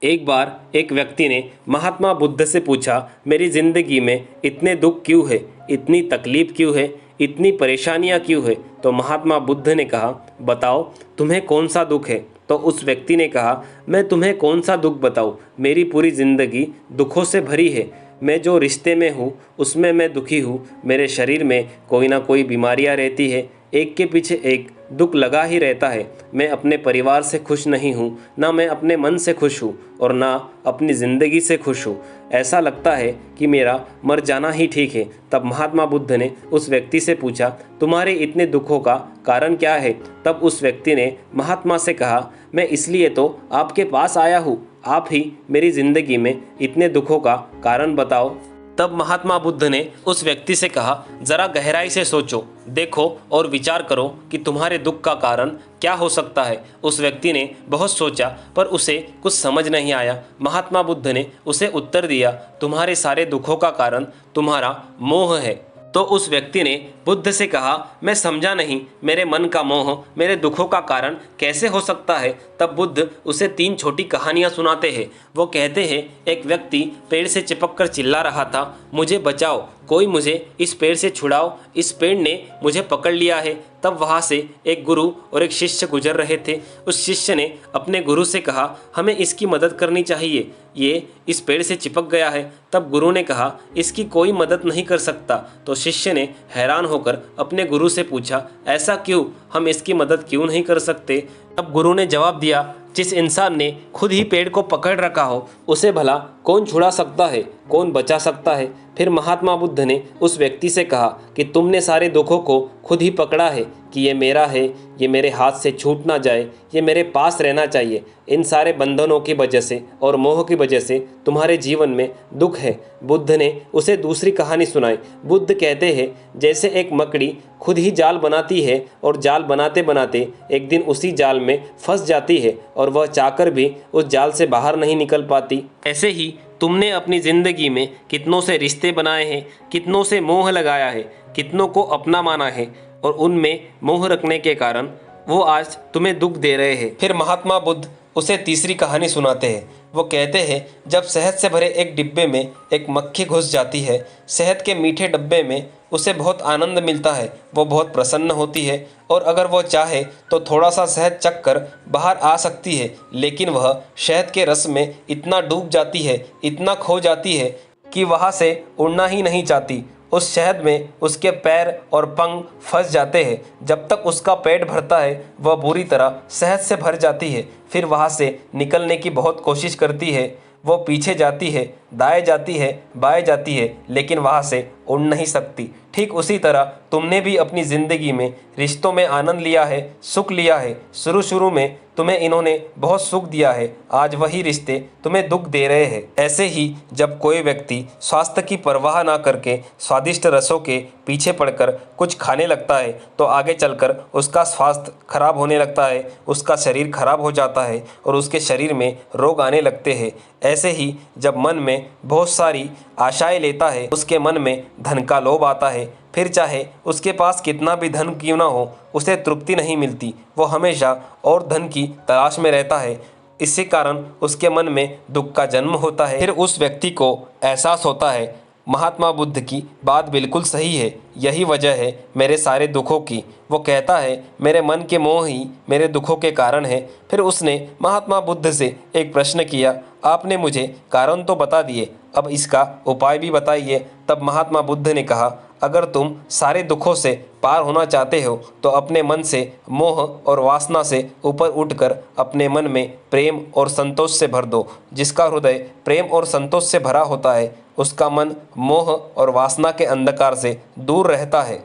एक बार एक व्यक्ति ने महात्मा बुद्ध से पूछा, मेरी ज़िंदगी में इतने दुख क्यों है, इतनी तकलीफ़ क्यों है, इतनी परेशानियां क्यों है। तो महात्मा बुद्ध ने कहा, बताओ तुम्हें कौन सा दुख है। तो उस व्यक्ति ने कहा, मैं तुम्हें कौन सा दुख बताऊं, मेरी पूरी ज़िंदगी दुखों से भरी है। मैं जो रिश्ते में हूँ उसमें मैं दुखी हूँ। मेरे शरीर में कोई ना कोई बीमारियाँ रहती है, एक के पीछे एक दुख लगा ही रहता है। मैं अपने परिवार से खुश नहीं हूँ, ना मैं अपने मन से खुश हूँ और ना अपनी ज़िंदगी से खुश हूँ। ऐसा लगता है कि मेरा मर जाना ही ठीक है। तब महात्मा बुद्ध ने उस व्यक्ति से पूछा, तुम्हारे इतने दुखों का कारण क्या है। तब उस व्यक्ति ने महात्मा से कहा, मैं इसलिए तो आपके पास आया हूँ, आप ही मेरी ज़िंदगी में इतने दुखों का कारण बताओ। तब महात्मा बुद्ध ने उस व्यक्ति से कहा, ज़रा गहराई से सोचो, देखो और विचार करो कि तुम्हारे दुख का कारण क्या हो सकता है। उस व्यक्ति ने बहुत सोचा पर उसे कुछ समझ नहीं आया। महात्मा बुद्ध ने उसे उत्तर दिया, तुम्हारे सारे दुखों का कारण तुम्हारा मोह है। तो उस व्यक्ति ने बुद्ध से कहा, मैं समझा नहीं, मेरे मन का मोह मेरे दुखों का कारण कैसे हो सकता है। तब बुद्ध उसे 3 छोटी कहानियां सुनाते हैं। वो कहते हैं, एक व्यक्ति पेड़ से चिपक कर चिल्ला रहा था, मुझे बचाओ, कोई मुझे इस पेड़ से छुड़ाओ, इस पेड़ ने मुझे पकड़ लिया है। तब वहाँ से एक गुरु और एक शिष्य गुजर रहे थे। उस शिष्य ने अपने गुरु से कहा, हमें इसकी मदद करनी चाहिए, ये इस पेड़ से चिपक गया है। तब गुरु ने कहा, इसकी कोई मदद नहीं कर सकता। तो शिष्य ने हैरान होकर अपने गुरु से पूछा, ऐसा क्यों, हम इसकी मदद क्यों नहीं कर सकते। तब गुरु ने जवाब दिया, जिस इंसान ने खुद ही पेड़ को पकड़ रखा हो उसे भला कौन छुड़ा सकता है, कौन बचा सकता है। फिर महात्मा बुद्ध ने उस व्यक्ति से कहा कि तुमने सारे दुखों को खुद ही पकड़ा है कि ये मेरा है, ये मेरे हाथ से छूट ना जाए, ये मेरे पास रहना चाहिए। इन सारे बंधनों की वजह से और मोह की वजह से तुम्हारे जीवन में दुख है। बुद्ध ने उसे दूसरी कहानी सुनाई। बुद्ध कहते हैं, जैसे एक मकड़ी खुद ही जाल बनाती है और जाल बनाते बनाते एक दिन उसी जाल में फंस जाती है और वह चाहकर भी उस जाल से बाहर नहीं निकल पाती। ऐसे ही तुमने अपनी ज़िंदगी में कितनों से रिश्ते बनाए हैं, कितनों से मोह लगाया है, कितनों को अपना माना है और उनमें मोह रखने के कारण वो आज तुम्हें दुख दे रहे हैं। फिर महात्मा बुद्ध उसे तीसरी कहानी सुनाते हैं। वो कहते हैं, जब शहद से भरे एक डिब्बे में एक मक्खी घुस जाती है, शहद के मीठे डब्बे में उसे बहुत आनंद मिलता है, वो बहुत प्रसन्न होती है और अगर वो चाहे तो थोड़ा सा शहद चख कर बाहर आ सकती है, लेकिन वह शहद के रस में इतना डूब जाती है, इतना खो जाती है कि वहाँ से उड़ना ही नहीं चाहती। उस शहद में उसके पैर और पंख फंस जाते हैं। जब तक उसका पेट भरता है वह बुरी तरह शहद से भर जाती है। फिर वहाँ से निकलने की बहुत कोशिश करती है, वो पीछे जाती है, दाएं जाती है, बाएं जाती है, लेकिन वहाँ से उड़ नहीं सकती। ठीक उसी तरह तुमने भी अपनी ज़िंदगी में रिश्तों में आनंद लिया है, सुख लिया है। शुरू में तुम्हें इन्होंने बहुत सुख दिया है, आज वही रिश्ते तुम्हें दुख दे रहे हैं। ऐसे ही जब कोई व्यक्ति स्वास्थ्य की परवाह ना करके स्वादिष्ट रसों के पीछे पड़कर कुछ खाने लगता है तो आगे चलकर उसका स्वास्थ्य खराब होने लगता है, उसका शरीर खराब हो जाता है और उसके शरीर में रोग आने लगते हैं। ऐसे ही जब मन में बहुत सारी आशाएं लेता है, उसके मन में धन का लोभ आता है। फिर चाहे उसके पास कितना भी धन क्यों ना हो, उसे तृप्ति नहीं मिलती, वो हमेशा और धन की तलाश में रहता है। इसी कारण उसके मन में दुख का जन्म होता है। फिर उस व्यक्ति को एहसास होता है, महात्मा बुद्ध की बात बिल्कुल सही है, यही वजह है मेरे सारे दुखों की। वो कहता है, मेरे मन के मोह ही मेरे दुखों के कारण है। फिर उसने महात्मा बुद्ध से एक प्रश्न किया, आपने मुझे कारण तो बता दिए, अब इसका उपाय भी बताइए। तब महात्मा बुद्ध ने कहा, अगर तुम सारे दुखों से पार होना चाहते हो तो अपने मन से मोह और वासना से ऊपर उठकर अपने मन में प्रेम और संतोष से भर दो। जिसका हृदय प्रेम और संतोष से भरा होता है उसका मन मोह और वासना के अंधकार से दूर रहता है।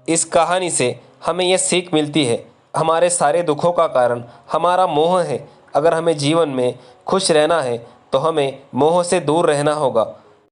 इस कहानी से हमें यह सीख मिलती है, हमारे सारे दुखों का कारण हमारा मोह है। अगर हमें जीवन में खुश रहना है तो हमें मोह से दूर रहना होगा।